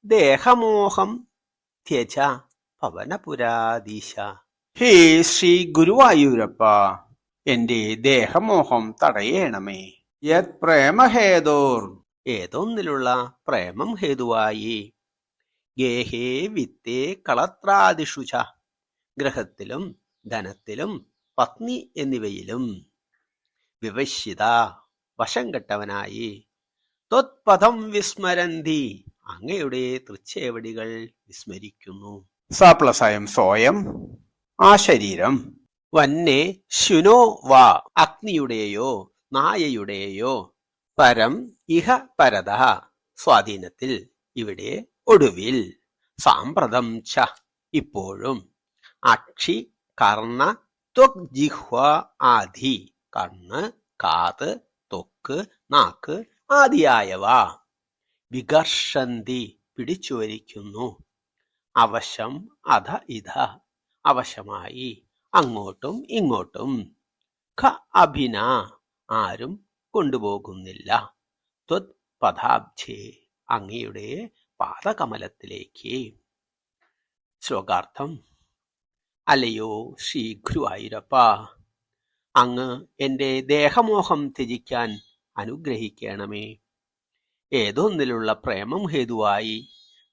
ദേഹമോഹം ത്യജ പവനപുരാധീശ. ഹേ ശ്രീ ഗുരുവായൂരപ്പ, എന്റെ ദേഹമോഹം തടയേണമേ. യത് പ്രേമഹേതോർ, ഏതൊന്നിലുള്ള പ്രേമം ഹേതുവായി, ഗേഹേ വിത്തേ കളത്രാദിഷു ച, ഗ്രഹത്തിലും ധനത്തിലും പത്നി എന്നിവയിലും, വിവശ്യിത വശം കെട്ടവനായി, ത്വത്പദം വിസ്മരന്തി അങ്ങയുടെ തൃച്ചേവടികൾ വിസ്മരിക്കുന്നു. സപ്ലസയം സോയം ആ ശരീരം, വന്നെ ശുനോ വാ അഗ്നിയുടെയോ നായയുടെയോ, പരം ഇഹ പരത സ്വാധീനത്തിൽ ഇവിടെ ഒടുവിൽ, സാമ്പ്രതം ച ഇപ്പോഴും, അക്ഷി കർണ ത്വഗ്ജിഹ്വ ആദി കണ്ണ് കാത് ത്വക്ക് നാക്ക് ആദിയായവ, വികർഷന്തി പിടിച്ചുവരിക്കുന്നു, അവശം അധ ഇധ അവശമായി അങ്ങോട്ടും ഇങ്ങോട്ടും, ഖ അഭിന ആരും കൊണ്ടുപോകുന്നില്ല, ത്വത് പദാബ്ജേ അങ്ങയുടെ പാദകമലത്തിലേക്ക്. ശ്ലോകാർത്ഥം: അല്ലയോ ശ്രീ ഗുരുവായൂരപ്പ, അങ്ങ് എന്റെ ദേഹമോഹം ത്യജിക്കാൻ അനുഗ്രഹിക്കണമേ. ഏതൊന്നിലുള്ള പ്രേമം ഹേതുവായി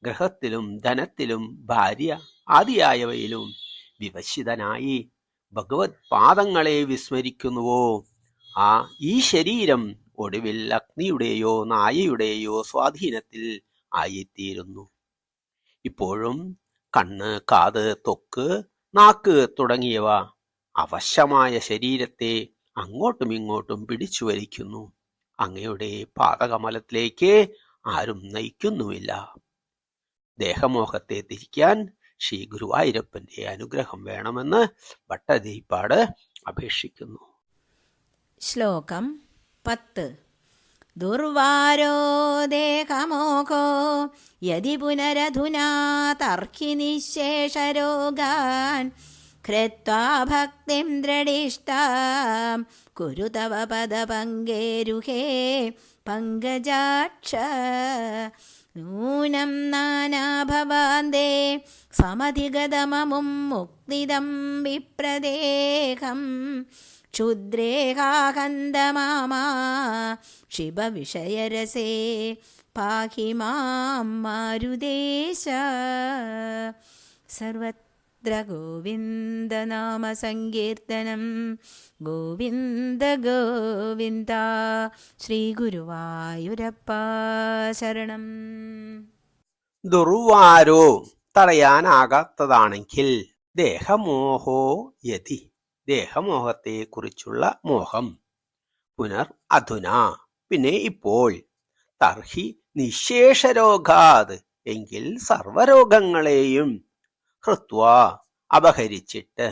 ഗ്രഹത്തിലും ധനത്തിലും ഭാര്യ ആദിയായവയിലും വിവശിതനായി ഭഗവത് പാദങ്ങളെ വിസ്മരിക്കുന്നുവോ, ഈ ശരീരം ഒടുവിൽ അഗ്നിയുടെയോ നായയുടെയോ സ്വാധീനത്തിൽ ആയിത്തീരുന്നു. ഇപ്പോഴും കണ്ണ് കാത് ത്വക്ക് നാക്ക് തുടങ്ങിയവ അവശമായ ശരീരത്തെ അങ്ങോട്ടും ഇങ്ങോട്ടും പിടിച്ചു വലിക്കുന്നു. അങ്ങയുടെ പാദകമലത്തിലേക്ക് ആരും നയിക്കുന്നുമില്ല. ദേഹമോഹത്തെ തിരിക്കാൻ ശ്രീ ഗുരുവായൂരപ്പന്റെ അനുഗ്രഹം വേണമെന്ന് ഭട്ടതിരിപ്പാട് അപേക്ഷിക്കുന്നു. ശ്ലോകം 10. ദുർവാരോ ദേഹമോഹോ യദി പുനരധുനാ തർഹി നിശേഷരോഗാൻ കൃത്വാ ഭക്തിം ദൃഢിഷ്ടാം കുരു തവ പദപങ്കേരുഹേ പങ്കജാക്ഷ. നൂനം നാനാഭവാന്തേ സമധിഗതമമും മുക്തിദം വിപ്രദേഹം ക്ഷുദ്രേഹാഹന്തമാമാ ക്ഷിപവിഷയരസേ പാഹി മാം മാരുദേശ. സർവത്ര ഗോവിന്ദനാമസങ്കീർത്തനം. ഗോവിന്ദ ഗോവിന്ദ. ശ്രീ ഗുരുവായൂരപ്പ ശരണം. ദുർവാരോ തടയാനാകാത്തതാണെങ്കിൽ ദേഹമോഹോ യതി, ദേഹമോഹത്തെ കുറിച്ചുള്ള മോഹം, പുനർ അധുന പിന്നെ ഇപ്പോൾ, തർഹി നിശേഷരോഗാത് എങ്കിൽ സർവരോഗങ്ങളെയും, ഹൃത്വാ അപഹരിച്ചിട്ട്,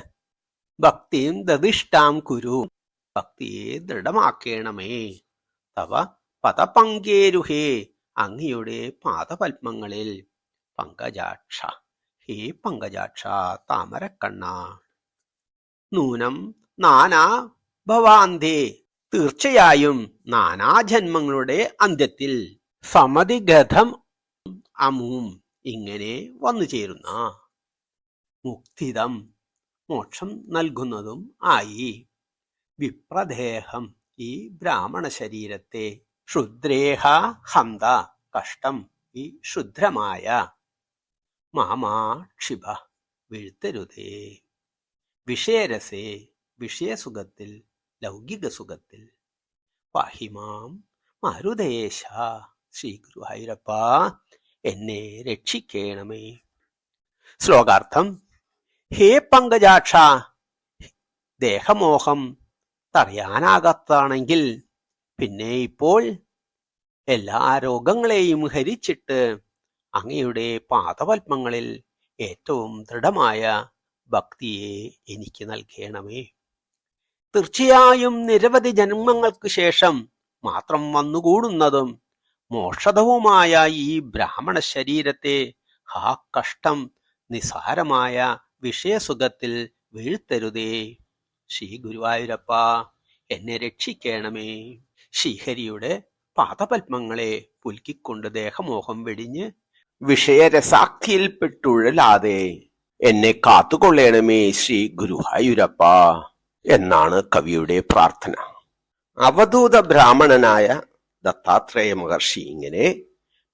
ഭക്തിയും ദദിഷ്ടാം കുരു ഭക്തിയെ ദൃഢമാക്കേണമേ, തവ പദപങ്കേരുഹേ അങ്ങയുടെ പാദപത്മങ്ങളിൽ, പങ്കജാക്ഷ ഹേ പങ്കജാക്ഷ താമരക്കണ്ണ, നൂനം നാനാ ഭവാന്തേ തീർച്ചയായും നാനാജന്മങ്ങളുടെ അന്ത്യത്തിൽ, സമതിഗതം അമൂം ഇങ്ങനെ വന്നു ചേരുന്ന, മുക്തിദം മോക്ഷം നൽകുന്നതും ആയി, വിപ്രദേഹം ഈ ബ്രാഹ്മണ ശരീരത്തെ, ക്ഷുദ്രേഹ ഹന്ത കഷ്ടം ഈ ക്ഷുദ്രമായ, മാമാ ക്ഷിപ വീഴ്ത്തരുതേ, വിഷയരസേ വിഷയസുഖത്തിൽ ലൗകിക സുഖത്തിൽ, പാഹിമാം മാരുദേശ ശ്രീ ഗുരുവായൂരപ്പ എന്നെ രക്ഷിക്കേണമേ. ശ്ലോകാർത്ഥം. ഹേ പങ്കജാക്ഷ, ദേഹമോഹം തടയാനാകാത്തതാണെങ്കിൽ പിന്നെ ഇപ്പോൾ എല്ലാ രോഗങ്ങളെയും ഹരിച്ചിട്ട് അങ്ങയുടെ പാദപത്മങ്ങളിൽ ഏറ്റവും ദൃഢമായ ഭക്തിയെ എനിക്ക് നൽകണമേ. തീർച്ചയായും നിരവധി ജന്മങ്ങൾക്ക് ശേഷം മാത്രം വന്നുകൂടുന്നതും മോക്ഷദവുമായ ഈ ബ്രാഹ്മണ ശരീരത്തെ ഹാ കഷ്ടം നിസാരമായ വിഷയസുഖത്തിൽ വീഴ്ത്തരുതേ. ശ്രീ ഗുരുവായൂരപ്പ എന്നെ രക്ഷിക്കണമേ. ശ്രീഹരിയുടെ പാദപത്മങ്ങളെ പുൽക്കിക്കൊണ്ട് ദേഹമോഹം വെടിഞ്ഞ് വിഷയരസാക്തിയിൽപ്പെട്ടുഴലാതെ എന്നെ കാത്തുകൊള്ളണമേ ശ്രീ ഗുരുവായൂരപ്പ എന്നാണ് കവിയുടെ പ്രാർത്ഥന. അവധൂത ബ്രാഹ്മണനായ ദത്താത്രേയ മഹർഷി ഇങ്ങനെ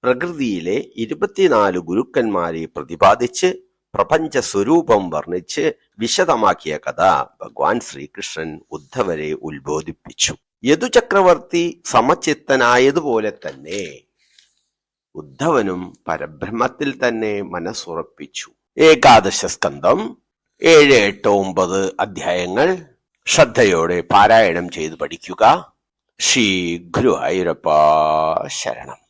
പ്രകൃതിയിലെ 24 ഗുരുക്കന്മാരെ പ്രതിപാദിച്ച് പ്രപഞ്ച സ്വരൂപം വർണ്ണിച്ച് വിശദമാക്കിയ കഥ ഭഗവാൻ ശ്രീകൃഷ്ണൻ ഉദ്ധവരെ ഉത്ബോധിപ്പിച്ചു. യദുചക്രവർത്തി സമചിത്തനായതുപോലെ തന്നെ ഉദ്ധവനും പരബ്രഹ്മത്തിൽ തന്നെ മനസ്സുറപ്പിച്ചു. 11 സ്കന്ധം 7, 8, 9 അധ്യായങ്ങൾ ശ്രദ്ധയോടെ പാരായണം ചെയ്ത് പഠിക്കുക. ശ്രീ ഗുരുവായൂരപ്പ ശരണം.